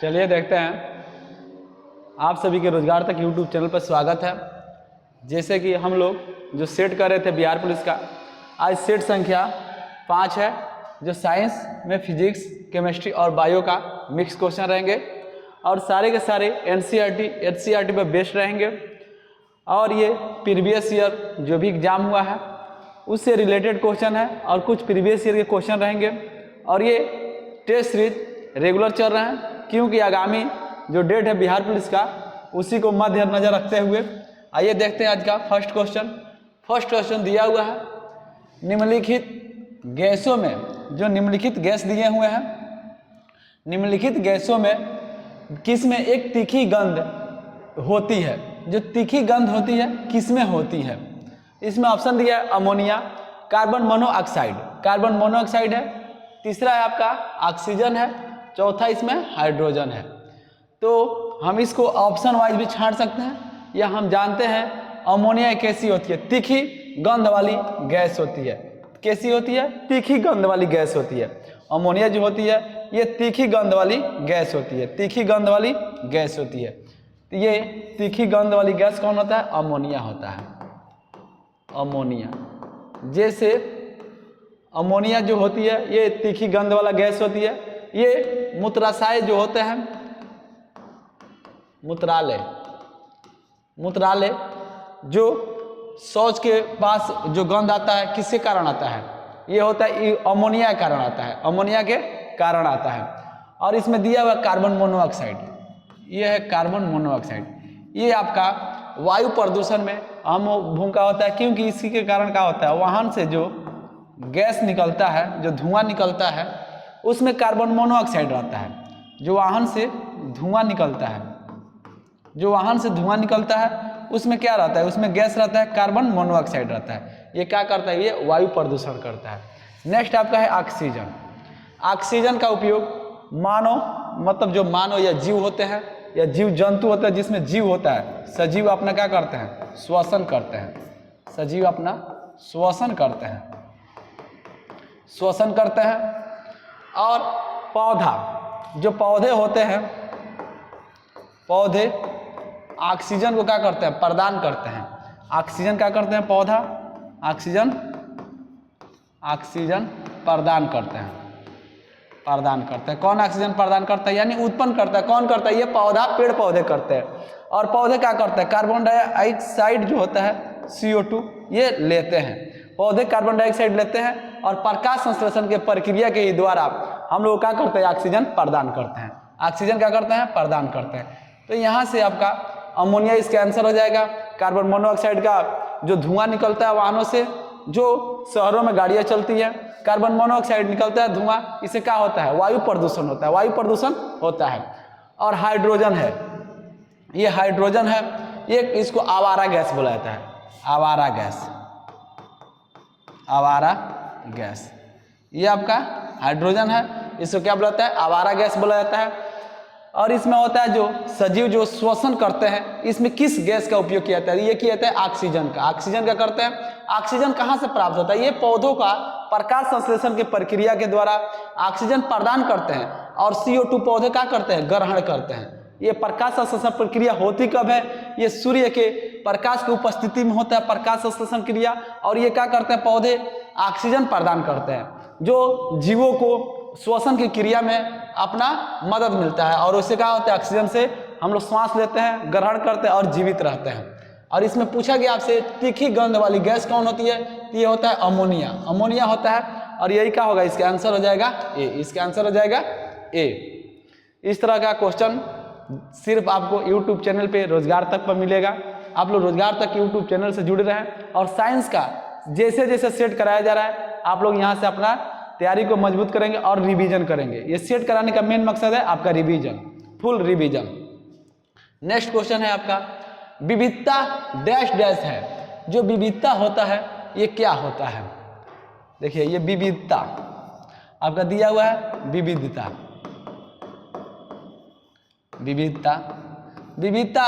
चलिए देखते हैं। आप सभी के रोजगार तक यूट्यूब चैनल पर स्वागत है। जैसे कि हम लोग जो सेट कर रहे थे बिहार पुलिस का, आज सेट संख्या 5 है, जो साइंस में फिजिक्स, केमिस्ट्री और बायो का मिक्स क्वेश्चन रहेंगे और सारे के सारे एनसीईआरटी पर बेस्ड रहेंगे। और ये प्रीवियस ईयर जो भी एग्जाम हुआ है उससे रिलेटेड क्वेश्चन है और कुछ प्रीवियस ईयर के क्वेश्चन रहेंगे। और ये टेस्ट सीरीज रेगुलर चल रहे हैं क्योंकि आगामी जो डेट है बिहार पुलिस का उसी को मद्देनजर रखते हुए आइए देखते हैं आज का फर्स्ट क्वेश्चन दिया हुआ है। निम्नलिखित गैसों में, जो निम्नलिखित गैस दिए हुए हैं, निम्नलिखित गैसों में किस में एक तीखी गंध होती है? जो तीखी गंध होती है किस में होती है? इसमें ऑप्शन दिया है अमोनिया, कार्बन मोनोऑक्साइड है, तीसरा है आपका ऑक्सीजन है, चौथा इसमें हाइड्रोजन है। तो हम इसको ऑप्शन वाइज भी छांट सकते हैं या हम जानते हैं अमोनिया कैसी होती है? तीखी गंध वाली गैस होती है। कैसी होती है? तीखी गंध वाली गैस होती है। अमोनिया जो होती है ये तीखी गंध वाली गैस होती है, तीखी गंध वाली गैस होती है। तो ये तीखी गंध वाली गैस कौन होता है? अमोनिया होता है। अमोनिया, जैसे अमोनिया जो होती है ये तीखी गंध वाला गैस होती है। ये मूत्राशय जो होते हैं, मूत्रालय जो शौच के पास जो गंध आता है किसके कारण आता है? ये होता है अमोनिया के कारण आता है, अमोनिया के कारण आता है। और इसमें दिया हुआ कार्बन मोनोऑक्साइड, ये है कार्बन मोनोऑक्साइड। ये आपका वायु प्रदूषण में अहम भूमिका होता है क्योंकि इसी के कारण क्या होता है, वाहन से जो गैस निकलता है, जो धुआं निकलता है उसमें कार्बन मोनोऑक्साइड रहता है। जो वाहन से धुआं निकलता है उसमें क्या रहता है? उसमें गैस रहता है, कार्बन मोनोऑक्साइड रहता है। ये क्या करता है? ये वायु प्रदूषण करता है। नेक्स्ट आपका है ऑक्सीजन। ऑक्सीजन का उपयोग मानव, मतलब जो मानव या जीव होते हैं या जीव जंतु होता है जिसमें जीव होता है, सजीव अपना क्या करते हैं? श्वसन करते हैं। सजीव अपना श्वसन करते हैं। और पौधा, जो पौधे होते हैं, पौधे ऑक्सीजन को क्या करते हैं? प्रदान करते हैं। ऑक्सीजन क्या करते हैं? पौधा ऑक्सीजन प्रदान करते हैं। कौन ऑक्सीजन प्रदान करता है? यानी उत्पन्न करता है। कौन करता है? ये पौधा, पेड़ पौधे करते हैं। और पौधे क्या करते हैं? कार्बन डाइऑक्साइड जो होता है CO2 ये लेते हैं। पौधे कार्बन डाइऑक्साइड लेते हैं और प्रकाश संश्लेषण के प्रक्रिया के द्वारा हम लोग क्या करते हैं? ऑक्सीजन प्रदान करते हैं। ऑक्सीजन क्या करते हैं? प्रदान करते हैं। तो यहाँ से आपका अमोनिया इसका आंसर हो जाएगा। कार्बन मोनोऑक्साइड का जो धुआं निकलता है वाहनों से, जो शहरों में गाड़ियाँ चलती है, कार्बन मोनोऑक्साइड निकलता है धुआं, इससे क्या होता है? वायु प्रदूषण होता है। और हाइड्रोजन है, ये हाइड्रोजन है, ये इसको आवारा गैस बोला जाता है। आवारा गैस, ये आपका हाइड्रोजन है, इसको क्या बोला जाता है? आवारा गैस बोला जाता है। और इसमें होता है जो सजीव जो श्वसन करते हैं, इसमें किस गैस का उपयोग किया जाता है? ये किया जाता है ऑक्सीजन का। ऑक्सीजन क्या करते हैं? ऑक्सीजन कहाँ से प्राप्त होता है? ये पौधों का प्रकाश संश्लेषण की प्रक्रिया के द्वारा ऑक्सीजन प्रदान करते हैं और CO2 पौधे क्या करते हैं? ग्रहण करते हैं। ये प्रकाश संश्लेषण प्रक्रिया होती कब है? ये सूर्य के प्रकाश की उपस्थिति में होता है प्रकाश संश्लेषण क्रिया। और ये क्या करते हैं? पौधे ऑक्सीजन प्रदान करते हैं, जो जीवों को श्वसन की क्रिया में अपना मदद मिलता है। और उससे क्या होता है? ऑक्सीजन से हम लोग सांस लेते हैं, ग्रहण करते हैं और जीवित रहते हैं। और इसमें पूछा गया आपसे तीखी गंध वाली गैस कौन होती है? ये होता है अमोनिया होता है। और यही क्या होगा? इसका आंसर हो जाएगा ए। इसका आंसर हो जाएगा ए। इस तरह का क्वेश्चन सिर्फ आपको यूट्यूब चैनल पे रोजगार तक पर मिलेगा। आप लोग रोजगार तक यूट्यूब चैनल से जुड़े रहें और साइंस का जैसे जैसे सेट कराया जा रहा है आप लोग यहाँ से अपना तैयारी को मजबूत करेंगे और रिवीजन करेंगे। ये सेट कराने का मेन मकसद है आपका revision, full revision. Next question है आपका विविधता डैश डैश है। जो विविधता होता है ये क्या होता है? देखिए ये विविधता आपका दिया हुआ है, विविधता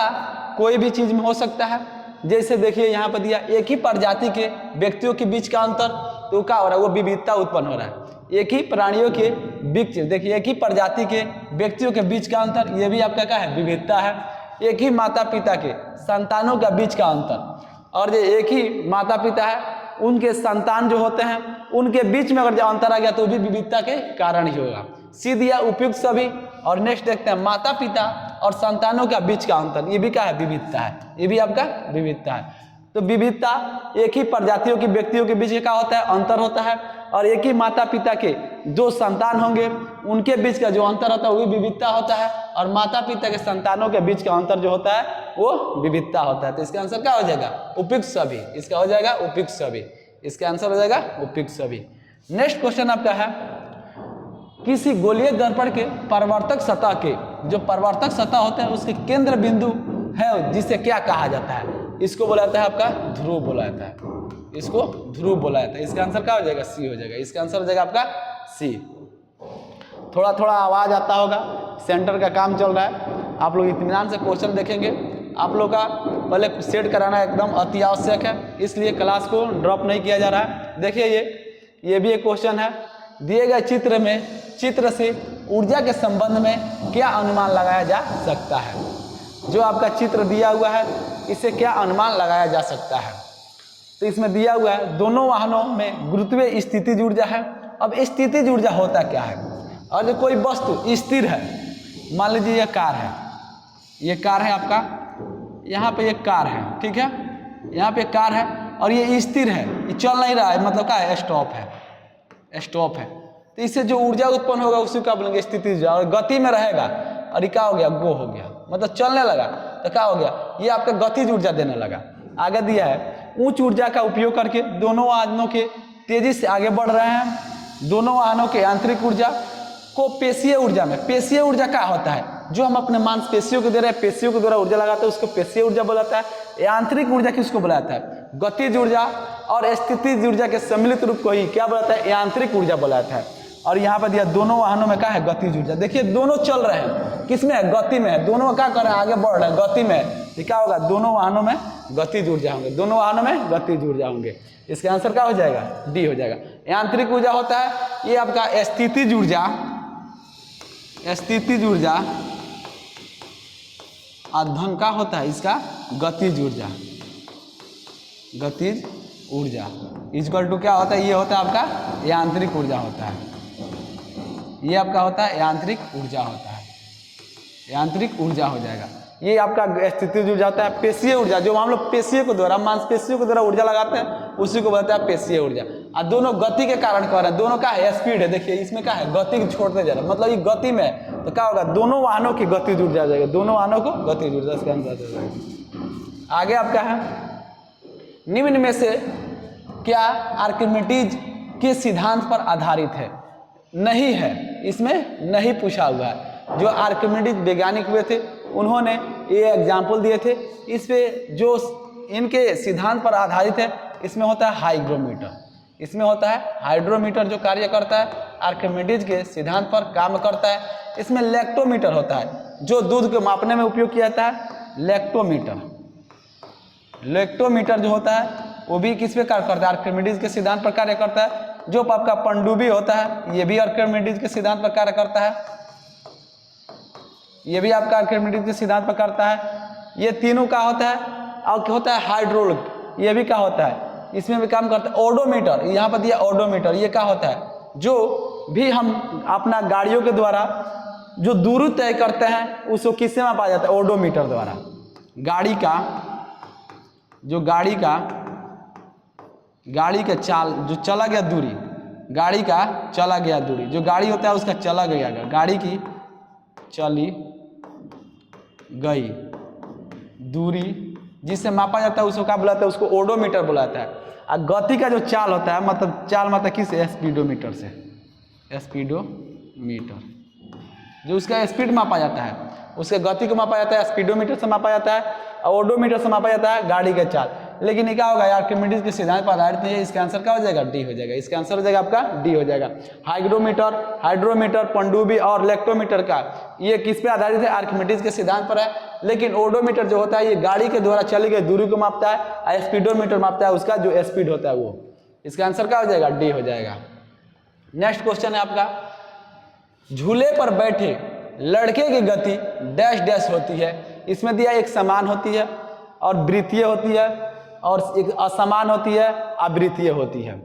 कोई भी चीज में हो सकता है। जैसे देखिए यहाँ पर दिया एक ही प्रजाति के व्यक्तियों के बीच का अंतर, तो क्या हो रहा है? वो विविधता उत्पन्न हो रहा है। एक ही प्राणियों के बीच, देखिए एक ही प्रजाति के व्यक्तियों के बीच का अंतर, ये भी आपका क्या है, विविधता है। एक ही माता पिता के संतानों के बीच का अंतर, और ये एक ही माता पिता है, उनके संतान जो होते हैं उनके बीच में अगर जो अंतर आ गया तो भी विविधता के कारण ही होगा। सी दिया उपयुक्त सभी। और नेक्स्ट देखते हैं माता पिता और संतानों के बीच का अंतर, ये भी क्या है, विविधता है, ये भी आपका विविधता है। तो विविधता एक ही प्रजातियों की व्यक्तियों के बीच क्या होता है, अंतर होता है, और एक ही माता पिता के जो संतान होंगे उनके बीच का जो अंतर होता है वो भी विविधता होता है, और माता पिता के संतानों के बीच का अंतर जो होता है वो विविधता होता है। तो इसका आंसर क्या हो जाएगा, उपयुक्त सभी। इसका हो जाएगा उपयुक्त सभी, इसका आंसर हो जाएगा उपयुक्त सभी। नेक्स्ट क्वेश्चन आपका है, किसी गोलीय दर्पण के परावर्तक सतह के, जो परावर्तक सतह होता है उसके केंद्र बिंदु है जिसे क्या कहा जाता है, इसको बोला जाता है आपका ध्रुव बोला जाता है, इसको ध्रुव बोला जाता है। इसका आंसर क्या हो जाएगा, सी हो जाएगा। इसका आंसर हो जाएगा आपका सी। थोड़ा थोड़ा आवाज आता होगा, सेंटर का काम चल रहा है, आप लोग इत्मीनान से क्वेश्चन देखेंगे। आप लोग का पहले सेट कराना एकदम अति आवश्यक है, इसलिए क्लास को ड्रॉप नहीं किया जा रहा है। देखिए ये भी एक क्वेश्चन है, दिए गए चित्र में, चित्र से ऊर्जा के संबंध में क्या अनुमान लगाया जा सकता है। जो आपका चित्र दिया हुआ है इससे क्या अनुमान लगाया जा सकता है। तो इसमें दिया हुआ है दोनों वाहनों में गुरुत्वीय स्थितिज ऊर्जा है। अब स्थितिज ऊर्जा होता क्या है, और जो कोई वस्तु स्थिर है, मान लीजिए यह कार है, ये कार है आपका, यहाँ पे एक कार है, ठीक है, यहाँ पे कार है और ये स्थिर है, ये चल नहीं रहा है, मतलब क्या है, स्टॉप है, स्टॉप है। तो इससे जो ऊर्जा उत्पन्न होगा उसी का बोलेंगे स्थितिज ऊर्जा। और गति में रहेगा और ये क्या हो गया, गो हो गया, मतलब चलने लगा तो क्या हो गया, ये आपका गतिज ऊर्जा देने लगा। आगे दिया है उच्च ऊर्जा का उपयोग करके दोनों वाहनों के तेजी से आगे बढ़ रहे हैं। दोनों वाहनों के यांत्रिक ऊर्जा को पेशीय ऊर्जा में, पेशीय ऊर्जा क्या होता है, जो हम अपने मांसपेशियों को दे रहे हैं, पेशियों के द्वारा ऊर्जा लगाते हैं उसको पेशीय ऊर्जा बोला जाता है। यांत्रिक ऊर्जा किसको बोला जाता है, गतिज ऊर्जा और स्थितिज ऊर्जा के सम्मिलित रूप को ही क्या बोला जाता है, यांत्रिक ऊर्जा बोला जाता है। और यहाँ पर दिया दोनों वाहनों में क्या है, गतिज ऊर्जा। देखिए दोनों चल रहे हैं, किसमें है, गति में, दोनों क्या कर रहे हैं, आगे बढ़ रहे हैं गति में, तो क्या होगा, दोनों वाहनों में गतिज ऊर्जा होंगे, दोनों वाहनों में गतिज ऊर्जा होंगे। इसका आंसर क्या हो जाएगा, डी हो जाएगा। यांत्रिक ऊर्जा होता है ये आपका स्थितिज ऊर्जा, स्थितिज ऊर्जा, और धन का होता है इसका गतिज ऊर्जा, गतिज ऊर्जा इक्वल टू क्या होता है, ये होता है आपका यांत्रिक ऊर्जा होता है, ये आपका होता है यांत्रिक ऊर्जा होता है, यांत्रिक ऊर्जा हो जाएगा। ये आपका स्थितिज ऊर्जा होता है। पेशीय ऊर्जा जो हम लोग पेशियों के द्वारा, मांसपेशियों के द्वारा ऊर्जा लगाते हैं उसी को बोलते हैं पेशीय ऊर्जा। और दोनों गति के कारण कर रहे हैं, दोनों का है स्पीड है, देखिए इसमें क्या है, गति छोड़ते जा रहा है, मतलब ये गति में है, तो क्या होगा, दोनों वाहनों की गतिज ऊर्जा जाएगा, दोनों वाहनों को गतिज ऊर्जा, इसका आंसर हो जाएगा। आगे आपका है, निम्न में से क्या आर्किमिडीज के सिद्धांत पर आधारित है, नहीं है, इसमें नहीं पूछा हुआ है। जो आर्किमिडीज वैज्ञानिक हुए थे उन्होंने ये एग्जाम्पल दिए थे, इस पे जो इनके सिद्धांत पर आधारित है, इसमें होता है हाइग्रोमीटर, इसमें होता है हाइड्रोमीटर जो कार्य करता है, आर्किमिडीज के सिद्धांत पर काम करता है। इसमें लैक्टोमीटर होता है जो दूध को मापने में उपयोग किया जाता है, लैक्टोमीटर, लैक्टोमीटर जो होता है वो भी किस पे कार्य करता है, आर्किमिडीज के सिद्धांत पर कार्य करता है। जो आपका पनडुब्बी होता है ये भी आर्किमिडीज के सिद्धांत पर कार्य करता है, ये भी आपका आर्किमिडीज के सिद्धांत पर करता है। ये तीनों का होता है, और क्या होता है, हाइड्रोलिक, ये भी क्या होता है, इसमें भी काम करता है। ओडोमीटर, यहाँ पर दिया ओडोमीटर, ये क्या होता है, जो भी हम अपना गाड़ियों के द्वारा जो दूरी तय करते हैं उसको किससे मापा जाता है, ओडोमीटर द्वारा। गाड़ी का जो गाड़ी का चाल, जो चला गया दूरी, गाड़ी का चला गया दूरी, जो गाड़ी होता है उसका चला गया, गाड़ी की चली गई दूरी जिससे मापा जाता है उसको क्या बुलाता है, उसको ओडोमीटर बुलाता है। और गति का जो चाल होता है, मतलब चाल मतलब किस, स्पीडोमीटर से, स्पीडोमीटर जो उसका स्पीड मापा जाता है, उसके गति को मापा जाता है, स्पीडोमीटर से मापा जाता है, और ओडोमीटर से मापा जाता है गाड़ी का चाल। लेकिन ये क्या होगा, आर्किमिडीज के सिद्धांत पर आधारित नहीं है, इसका आंसर क्या हो जाएगा, डी हो जाएगा। इसका आंसर हो जाएगा आपका डी हो जाएगा। हाइग्रोमीटर, हाइड्रोमीटर, पनडुब्बी और लैक्टोमीटर का ये किस पे आधारित है, आर्किमिडीज के सिद्धांत पर है। लेकिन ओडोमीटर जो होता है ये गाड़ी के द्वारा चली गई दूरी को मापता है, और स्पीडोमीटर मापता है उसका जो स्पीड होता है वो। इसका आंसर क्या हो जाएगा, डी हो जाएगा। नेक्स्ट क्वेश्चन है आपका, झूले पर बैठे लड़के की गति डैश डैश होती है। इसमें दिया एक समान होती है और वृत्तीय होती है और एक असमान होती है, आवृत्तीय होती है।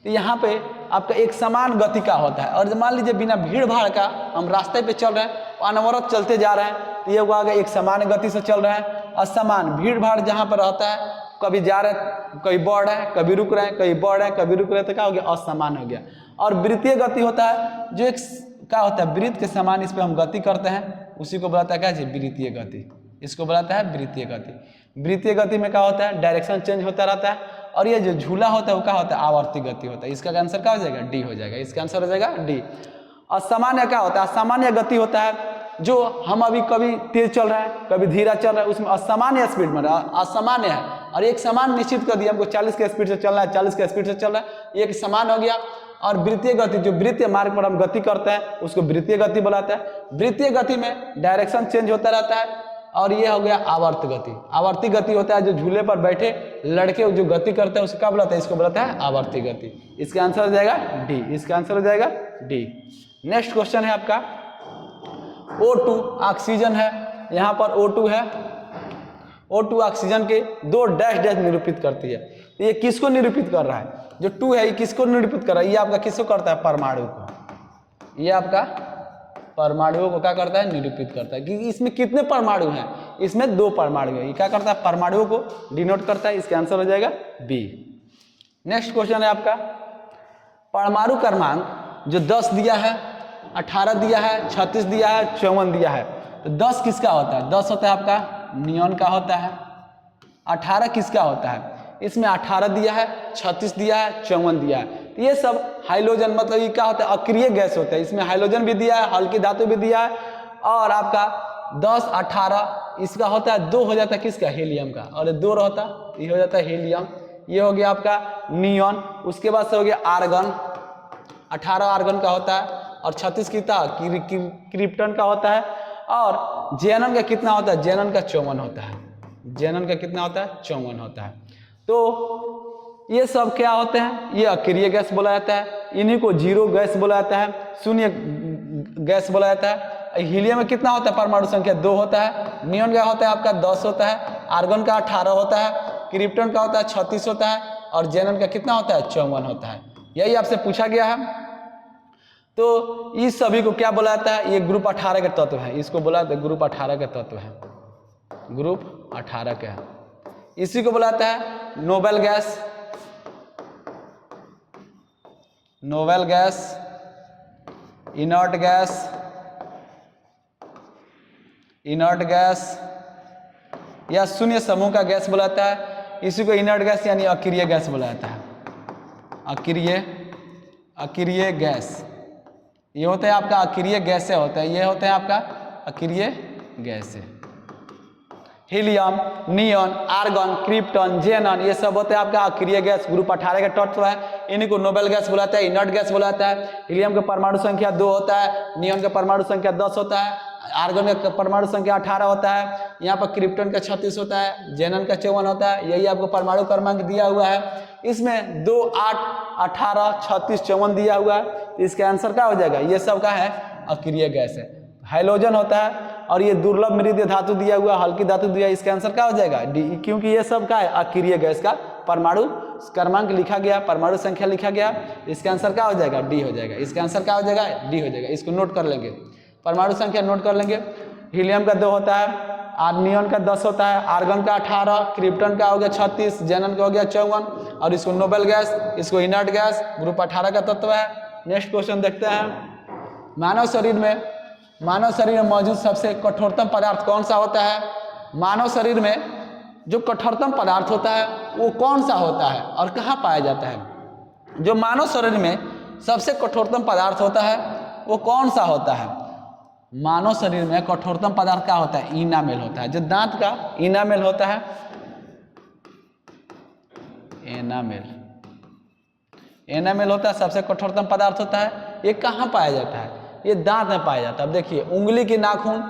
तो यहाँ पे आपका एक समान गति का होता है, और मान लीजिए बिना भीड़ भाड़ का हम रास्ते पे चल रहे हैं, अनवरत चलते जा रहे हैं, तो ये होगा एक समान गति से चल रहे हैं। असमान भीड़ भाड़ जहाँ पर रहता है, कभी जा रहे हैं, कभी बढ़ रहे हैं, कभी रुक रहे हैं, कभी बढ़ रहे हैं, कभी रुक रहे हैं, तो क्या हो गया, असमान हो गया। और वृत्तीय गति होता है जो एक क्या होता है, वृत्त के समान इस पर हम गति करते हैं, उसी को बुलाता है क्या जी, वृत्तीय गति। इसको बुलाता है वृत्तीय गति। वृत्तीय गति में क्या होता है, डायरेक्शन चेंज होता रहता है। और ये जो झूला होता है वो क्या होता है, आवर्ती गति होता है। इसका आंसर क्या हो जाएगा, डी हो जाएगा। इसका आंसर हो जाएगा डी। असामान्य क्या होता है, असामान्य गति होता है जो हम अभी कभी तेज चल रहे हैं, कभी धीरा चल रहा है, उसमें असामान्य स्पीड में असामान्य है। और एक समान निश्चित कर दिया, हमको 40 के स्पीड से चलना है, 40 के स्पीड से चल रहा है, एक समान हो गया। और वृत्तीय गति, जो वृत्तीय मार्ग पर हम गति करते हैं उसको वृत्तीय गति बुलाते हैं। वृत्तीय गति में डायरेक्शन चेंज होता रहता है। और ये हो गया आवर्त गति। आवर्ती गति होता है जो झूले पर बैठे लड़के जो गति करते हैं उसको क्या बुलाते हैं, इसको बुलाता है आवर्ती गति। इसका आंसर हो जाएगा डी। इसका आंसर हो जाएगा डी। नेक्स्ट क्वेश्चन है आपका, O2 ऑक्सीजन है, यहाँ पर O2 है। O2 ऑक्सीजन के दो डैश डैश निरूपित करती है। तो ये किसको निरूपित कर रहा है, जो 2 है ये किसको निरूपित कर रहा है, ये आपका किसको करता है, परमाणु को। ये आपका परमाणुओं को क्या करता है, निरूपित करता है। क्योंकि इसमें कितने परमाणु हैं, इसमें 2 परमाणु है। ये क्या करता है, परमाणुओं को डिनोट करता है। इसका आंसर हो जाएगा बी। नेक्स्ट क्वेश्चन है आपका, परमाणु क्रमांक जो 10 दिया है, 18 दिया है, 36 दिया है, 54 दिया है। तो 10 किसका होता है, 10 होता है आपका नियॉन का होता है। 18 किसका होता है, इसमें 18 दिया है, 36 दिया है, 54 दिया है। तो ये सब हाइड्रोजन, मतलब ये क्या होता है, अक्रिय गैस होता है। इसमें हाइड्रोजन भी दिया है, हल्की धातु भी दिया है। और आपका 10, 18 इसका होता है, 2 हो जाता है किसका, हीलियम का। और 2 रहता, ये हो जाता है हीलियम। ये हो गया आपका नियॉन। उसके बाद से हो गया आर्गन, 18 आर्गन का होता है। और 36 कितना क्रिप्टन का होता है। और जेनन का कितना होता है, जेनन का 54 होता है। जेनन का कितना होता है, 54 होता है। तो ये सब क्या होते हैं, ये अक्रिय गैस बोला जाता है। इन्हीं को जीरो गैस बोला जाता है, शून्य गैस बोला जाता है। हीलियम में कितना होता है, परमाणु संख्या 2 होता है। नियॉन का होता है आपका 10 होता है। आर्गन का 18 होता है। क्रिप्टन का होता है 36 होता है। और जेनन का कितना होता है, 54 होता है। यही आपसे पूछा गया है। तो इस सभी को क्या बोला जाता है, ये ग्रुप 18 के तत्व है। इसको बोला जाता है ग्रुप 18 के तत्व है, ग्रुप 18 के है। इसी को बुलाता है noble gas, noble gas, inert gas, inert gas या शून्य समूह का गैस बुलाता है। इसी को इनर्ट गैस यानी अक्रिय गैस बुलाता है। अक्रिय गैस ये होता है आपका, अक्रिय गैसें होता है। ये होते हैं आपका अक्रिय गैसें। हीलियम, नियॉन, आर्गन, क्रिप्टन, जेनन ये सब होते हैं आपका अक्रिय गैस, ग्रुप 18 के तत्व है। इन्हीं को नोबेल गैस बुलाता है, इनर्ट गैस बुलाता है। हीलियम का परमाणु संख्या 2 होता है, नियॉन का परमाणु संख्या 10 होता है, आर्गन का परमाणु संख्या 18 होता है, यहाँ पर क्रिप्टन का 36 होता है, जेनन का 54 होता है। यही आपको परमाणु क्रमांक दिया हुआ है। इसमें 2, 8, 18, 36, 54 दिया हुआ है। तो इसका आंसर क्या हो जाएगा, ये सब का है अक्रिय गैस है। हाइड्रोजन होता है और ये दुर्लभ मृदीय धातु दिया हुआ, हल्की धातु दिया, इसका आंसर क्या हो जाएगा डी, क्योंकि ये सब का है अक्रिय गैस का परमाणु क्रमांक लिखा गया, परमाणु संख्या लिखा गया। इसका आंसर क्या हो जाएगा, डी हो जाएगा। इसका आंसर क्या हो जाएगा, डी हो जाएगा। इसको नोट कर लेंगे, परमाणु संख्या नोट कर लेंगे। हीलियम का 2 होता है, नियॉन का 10 होता है, आर्गन का 18, क्रिप्टन का हो गया 36, जेनन का हो गया 54। और इसको नोबेल गैस, इसको इनर्ट गैस, ग्रुप 18 का तत्व है। नेक्स्ट क्वेश्चन देखते हैं, मानव शरीर में मौजूद सबसे कठोरतम पदार्थ कौन सा होता है। मानव शरीर में जो कठोरतम पदार्थ होता है वो कौन सा होता है और कहाँ पाया जाता है। जो मानव शरीर में सबसे कठोरतम पदार्थ होता है वो कौन सा होता है। मानव शरीर में कठोरतम पदार्थ क्या होता है, इनामेल होता है। जो दांत का इनामेल होता है, एनामेल होता है, सबसे कठोरतम पदार्थ होता है। ये कहाँ पाया जाता है, ये दांत में पाया जाता है। अब देखिए, उंगली की नाखून,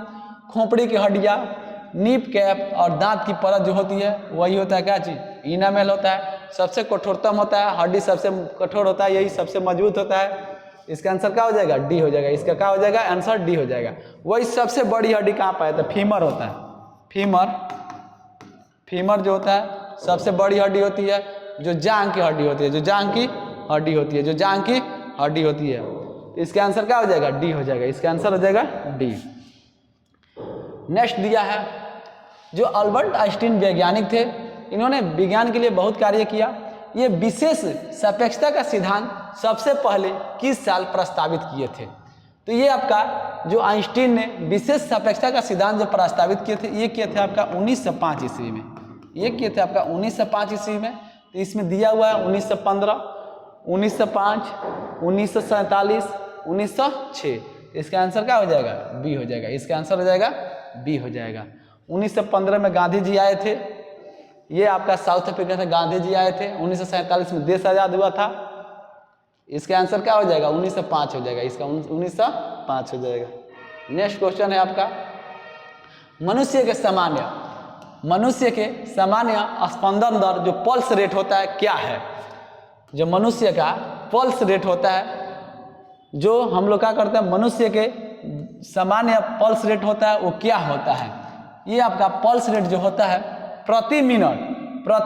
खोपड़ी की हड्डियाँ, नीप कैप और दांत की परत जो होती है वही होता है क्या चीज, इनामेल होता है। सबसे कठोरतम होता है, हड्डी सबसे कठोर होता है, यही सबसे मजबूत होता है। इसका आंसर क्या हो जाएगा? डी हो जाएगा। इसका क्या हो जाएगा? आंसर डी हो जाएगा। वही सबसे बड़ी हड्डी कहाँ पाया था? फीमर होता है। फीमर जो होता है सबसे बड़ी हड्डी होती है, जो जांग की हड्डी होती है, जो जांग की हड्डी होती है, जो जांग की हड्डी होती है। इसका आंसर क्या हो जाएगा? डी हो जाएगा। इसका आंसर हो जाएगा डी। नेक्स्ट दिया है, जो अल्बर्ट आइंस्टीन वैज्ञानिक थे, इन्होंने विज्ञान के लिए बहुत कार्य किया। ये विशेष सापेक्षता का सिद्धांत सबसे पहले किस साल प्रस्तावित किए थे? तो ये आपका जो आइंस्टीन ने विशेष सापेक्षता का सिद्धांत जो प्रस्तावित किए थे, ये किए थे आपका 1905 ईस्वी में। ये किए थे आपका 1905 ईस्वी में। तो इसमें दिया हुआ है 1915, 1905, 1947, 1906। इसका आंसर क्या हो जाएगा? बी हो जाएगा। इसका आंसर हो जाएगा बी हो जाएगा। 1915 में गांधी जी आए थे। ये आपका साउथ अफ्रीका से गांधी जी आए थे। 1947 में देश आजाद हुआ था। इसका आंसर क्या हो जाएगा? 1905 हो जाएगा। इसका 1905 हो जाएगा। नेक्स्ट क्वेश्चन है आपका, मनुष्य के सामान्य स्पंदन दर जो पल्स रेट होता है क्या है? जो मनुष्य का पल्स रेट होता है, जो हम लोग क्या करते हैं, मनुष्य के सामान्य पल्स रेट होता है, वो क्या होता है? ये आपका पल्स रेट जो होता है प्रति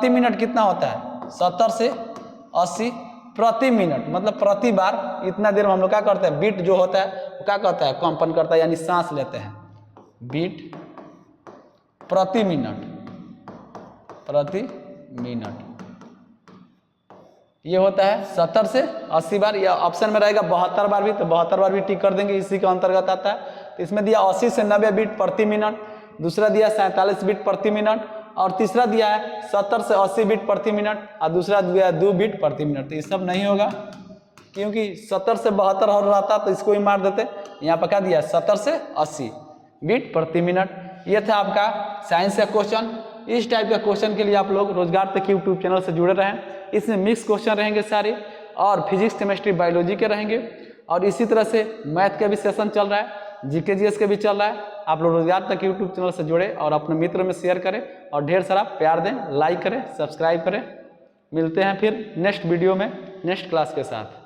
मिनट कितना होता है? 70 से 80 प्रति मिनट, मतलब प्रति बार इतना देर में हम लोग क्या करते हैं, बीट जो होता है वो क्या करता है? कंपन करता है, यानी सांस लेते हैं। बीट प्रति मिनट ये होता है 70 से 80 बार, या ऑप्शन में रहेगा 72 बार भी, तो 72 बार भी टिक कर देंगे, इसी के अंतर्गत आता है। तो इसमें दिया 80 से 90 बीट प्रति मिनट, दूसरा दिया 47 बीट प्रति मिनट, और तीसरा दिया है 70 से 80 बीट प्रति मिनट, और दूसरा दिया 2 बीट प्रति मिनट। तो ये सब नहीं होगा, क्योंकि 70 से 72 हो रहा था तो इसको ही मार देते। यहाँ पर क्या दिया? 70 से 80 बीट प्रति मिनट। ये था आपका साइंस का क्वेश्चन। इस टाइप का क्वेश्चन के लिए आप लोग रोजगार तक यूट्यूब चैनल से जुड़े रहें। इसमें मिक्स क्वेश्चन रहेंगे सारे, और फिजिक्स, केमिस्ट्री, बायोलॉजी के रहेंगे, और इसी तरह से मैथ का भी सेशन चल रहा है, जीके जीएस का भी चल रहा है। आप लोग रोजगार तक यूट्यूब चैनल से जुड़े और अपने मित्र में शेयर करें, और ढेर सारा प्यार दें, लाइक करें, सब्सक्राइब करें। मिलते हैं फिर नेक्स्ट वीडियो में नेक्स्ट क्लास के साथ।